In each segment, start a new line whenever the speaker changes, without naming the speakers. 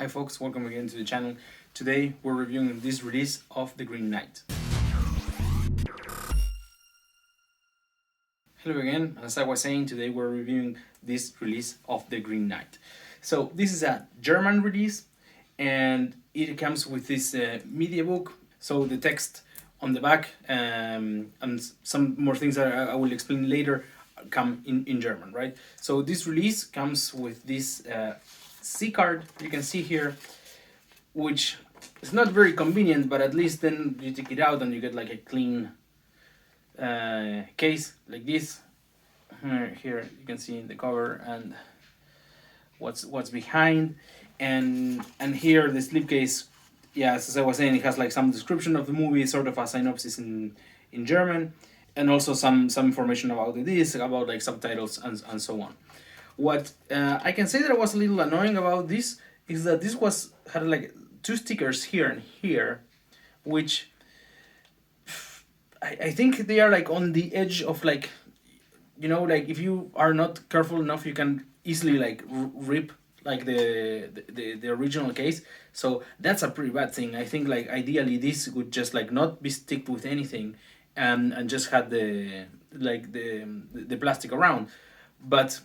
Hi folks, welcome again to the channel. Today we're reviewing this release of The Green Knight. Hello again, as I was saying, today we're reviewing this release of The Green Knight. So this is a German release and it comes with this media book. So the text on the back and some more things that I will explain later come in German, right? So this release comes with this C card you can see here, which is not very convenient, but at least then you take it out and you get like a clean case like this. Here you can see in the cover and what's behind, and here the slipcase. Yeah, as I was saying, it has like some description of the movie, sort of a synopsis in German, and also some information about the disc, about like subtitles and so on. What I can say that was a little annoying about this is that this had like two stickers here and here, which I think they are like on the edge of like, you know, like if you are not careful enough, you can easily like rip like the original case. So that's a pretty bad thing. I think like ideally this would just like not be sticked with anything and just had the plastic around. But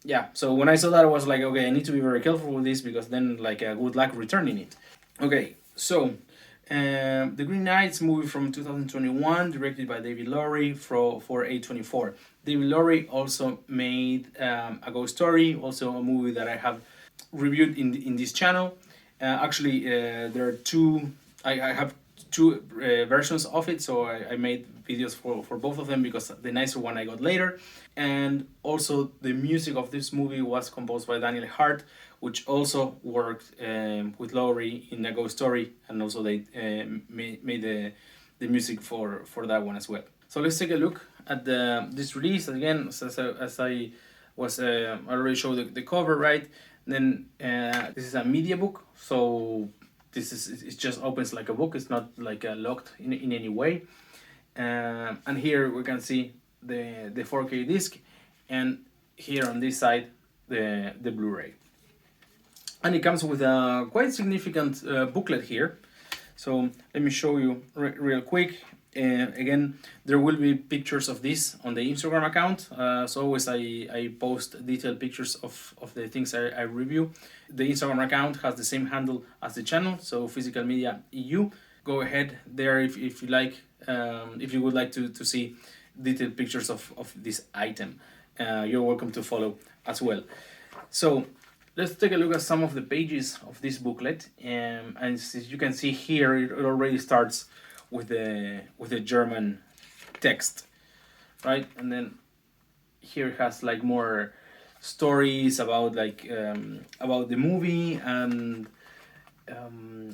yeah, so when I saw that I was like, okay, I need to be very careful with this because then like good luck returning it. Okay, so The Green Knight's movie from 2021, directed by David Lowery for A24. David Lowery also made A Ghost Story, also a movie that I have reviewed in this channel. Actually, there are two. I have two versions of it, so I made videos for both of them because the nicer one I got later. And also the music of this movie was composed by Daniel Hart, which also worked with Lowery in A Ghost Story, and also they made the music for that one as well. So let's take a look at this release again. As I was already showed the cover, right? Then this is a media book, so it just opens like a book. It's not like locked in any way. And here we can see the 4K disc, and here on this side the Blu-ray. And it comes with a quite significant booklet here. So let me show you real quick. Again, there will be pictures of this on the Instagram account. So always I post detailed pictures of the things I review. The Instagram account has the same handle as the channel, so physicalmedia EU. Go ahead there if you like, if you would like to see detailed pictures of this item. You're welcome to follow as well. So let's take a look at some of the pages of this booklet, and as you can see here, it already starts with the German text, right? And then here it has like more stories about like about the movie and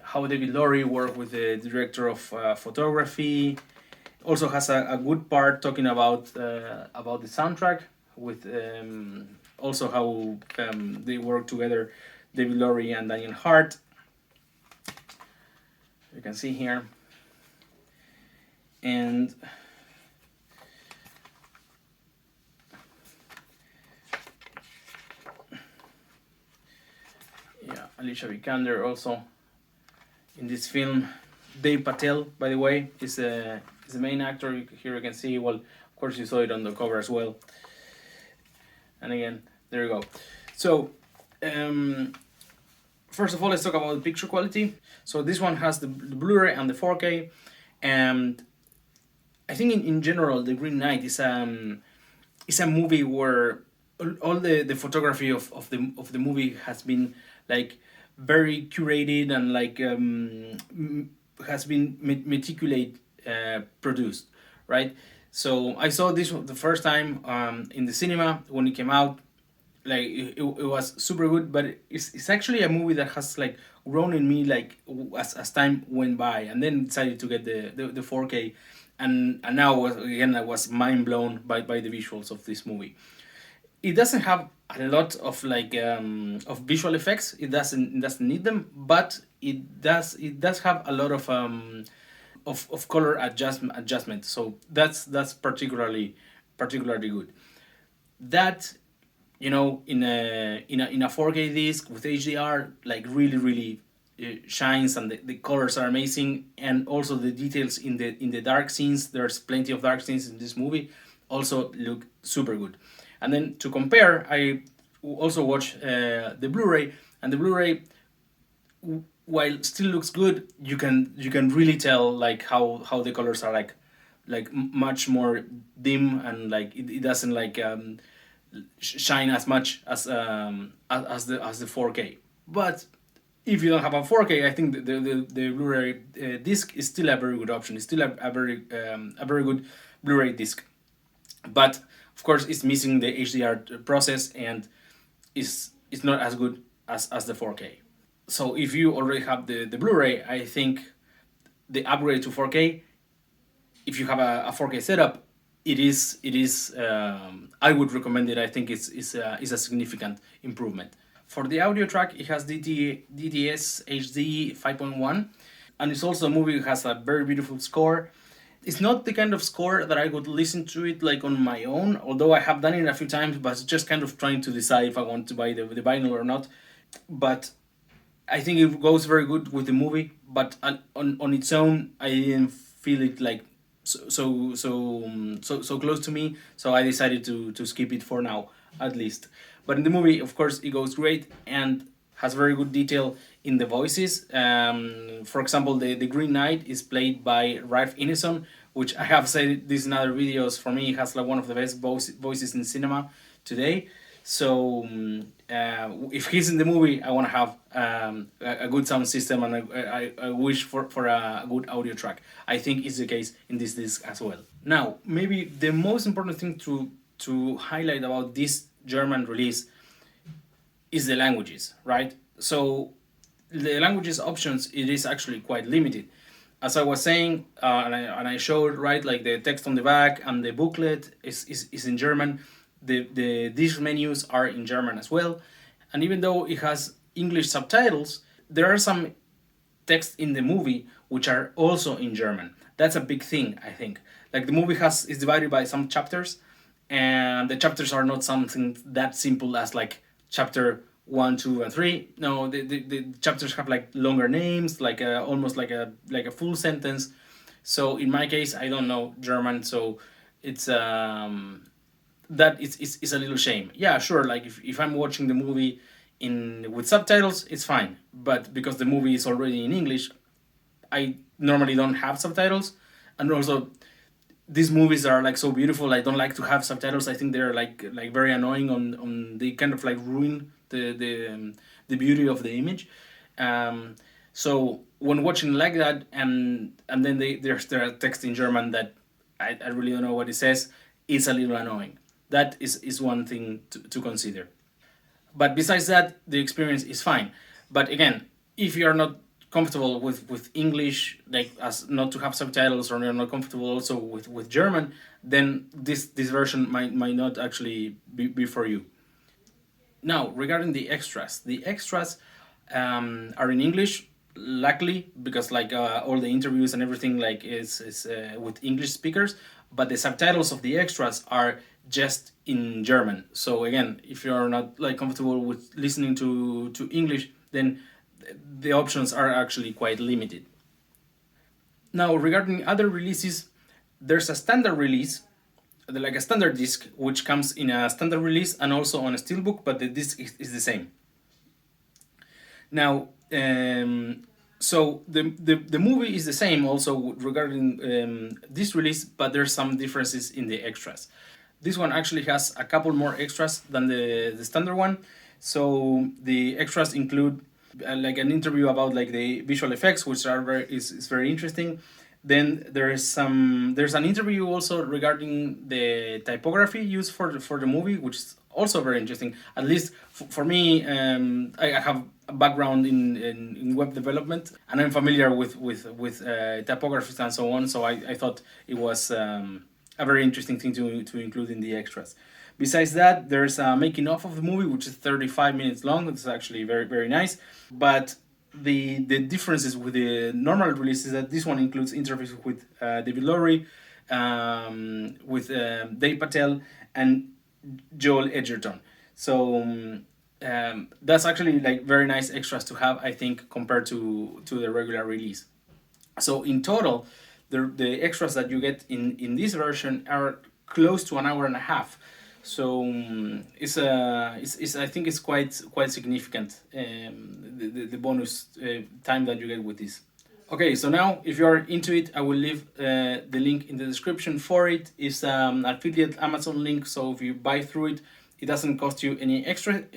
how David Lowery worked with the director of photography. Also has a good part talking about the soundtrack with also how they work together, David Lowery and Daniel Hart. You can see here. And yeah, Alicia Vikander also in this film. Dave Patel, by the way, is the main actor. Here you can see, well, of course you saw it on the cover as well. And again, there you go. So first of all, let's talk about the picture quality. So this one has the Blu-ray and the 4K, and I think in general, The Green Knight is a movie where all the photography of the movie has been like very curated and like has been meticulous produced, right? So I saw this the first time in the cinema when it came out. Like it was super good, but it's actually a movie that has like grown in me like as time went by, and then decided to get the 4K. And now again I was mind blown by the visuals of this movie. It doesn't have a lot of like of visual effects. It doesn't need them, but it does have a lot of color adjustment. So that's particularly good. That in a 4K disc with HDR, like really shines, and the colors are amazing, and also the details in the dark scenes. There's plenty of dark scenes in this movie, also look super good. And then to compare, I also watch the Blu-ray, and the Blu-ray, while still looks good, you can really tell like how the colors are like much more dim, and like it doesn't like shine as much as the 4K. But if you don't have a 4K, I think the Blu-ray disc is still a very good option. It's still a very good Blu-ray disc, but of course it's missing the HDR process, and is not as good as the 4K. So if you already have the Blu-ray, I think the upgrade to 4K, if you have a 4K setup, I would recommend it. I think is a significant improvement. For the audio track, it has DTS HD 5.1, and it's also a movie that has a very beautiful score. It's not the kind of score that I would listen to it like on my own, although I have done it a few times, but just kind of trying to decide if I want to buy the vinyl or not. But I think it goes very good with the movie, but on its own, I didn't feel it like so close to me. So I decided to skip it for now, at least. But in the movie, of course, it goes great and has very good detail in the voices. For example, the Green Knight is played by Ralph Ineson, which I have said this in other videos. For me, has like one of the best voices in cinema today. So if he's in the movie, I want to have a good sound system, and I wish for a good audio track. I think is the case in this disc as well. Now, maybe the most important thing to highlight about this German release is the languages, right? So the languages options, it is actually quite limited. As I was saying, and I showed, right, like the text on the back and the booklet is in German. The disc menus are in German as well. And even though it has English subtitles, there are some text in the movie which are also in German. That's a big thing, I think. Like the movie is divided by some chapters, and the chapters are not something that simple as like chapter 1, 2, and 3. No, the chapters have like longer names, like almost like a full sentence. So in my case, I don't know German, so it's that is a little shame. Yeah, sure, like if I'm watching the movie with subtitles, it's fine. But because the movie is already in English, I normally don't have subtitles. And also, these movies are like so beautiful. I don't like to have subtitles. I think they're like very annoying on they kind of like ruin the beauty of the image. So when watching like that, and then there's text in German that I really don't know what it says, it's a little annoying. That is one thing to consider. But besides that, the experience is fine. But again, if you are not comfortable with English, like as not to have subtitles, or you're not comfortable also with German, then this version might not actually be for you. Now, regarding the extras are in English, luckily, because like all the interviews and everything like is with English speakers, but the subtitles of the extras are just in German. So again, if you're not like comfortable with listening to English, then the options are actually quite limited. Now, regarding other releases, there's a standard release, like a standard disc, which comes in a standard release and also on a steelbook, but the disc is the same. Now, so the movie is the same also regarding this release, but there's some differences in the extras. This one actually has a couple more extras than the standard one. So the extras include like an interview about like the visual effects, which is very interesting. Then there's an interview also regarding the typography used for the movie, which is also very interesting. At least for me, I have a background in web development, and I'm familiar with typographies and so on. So I thought it was a very interesting thing to include in the extras. Besides that, there's a making of the movie, which is 35 minutes long. It's actually very, very nice. But the differences with the normal release is that this one includes interviews with David Lowery, with Dave Patel, and Joel Edgerton. So that's actually like very nice extras to have, I think, compared to the regular release. So in total, the extras that you get in this version are close to an hour and a half. So it's I think it's quite significant, the bonus time that you get with this. Okay, so now if you are into it, I will leave the link in the description for it. It's an affiliate Amazon link, so if you buy through it, it doesn't cost you any extra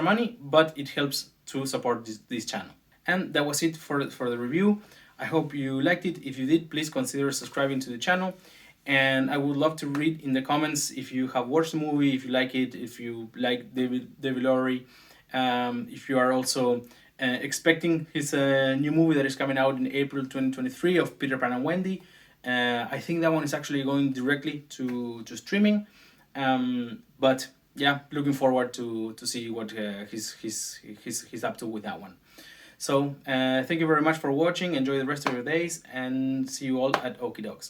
money, but it helps to support this channel. And that was it for the review. I hope you liked it. If you did, please consider subscribing to the channel. And I would love to read in the comments if you have watched the movie, if you like it, if you like David Lowery, if you are also expecting his new movie that is coming out in April 2023 of Peter Pan and Wendy. I think that one is actually going directly to streaming. But yeah, looking forward to see what he's up to with that one. So thank you very much for watching. Enjoy the rest of your days and see you all at Okie Dogs.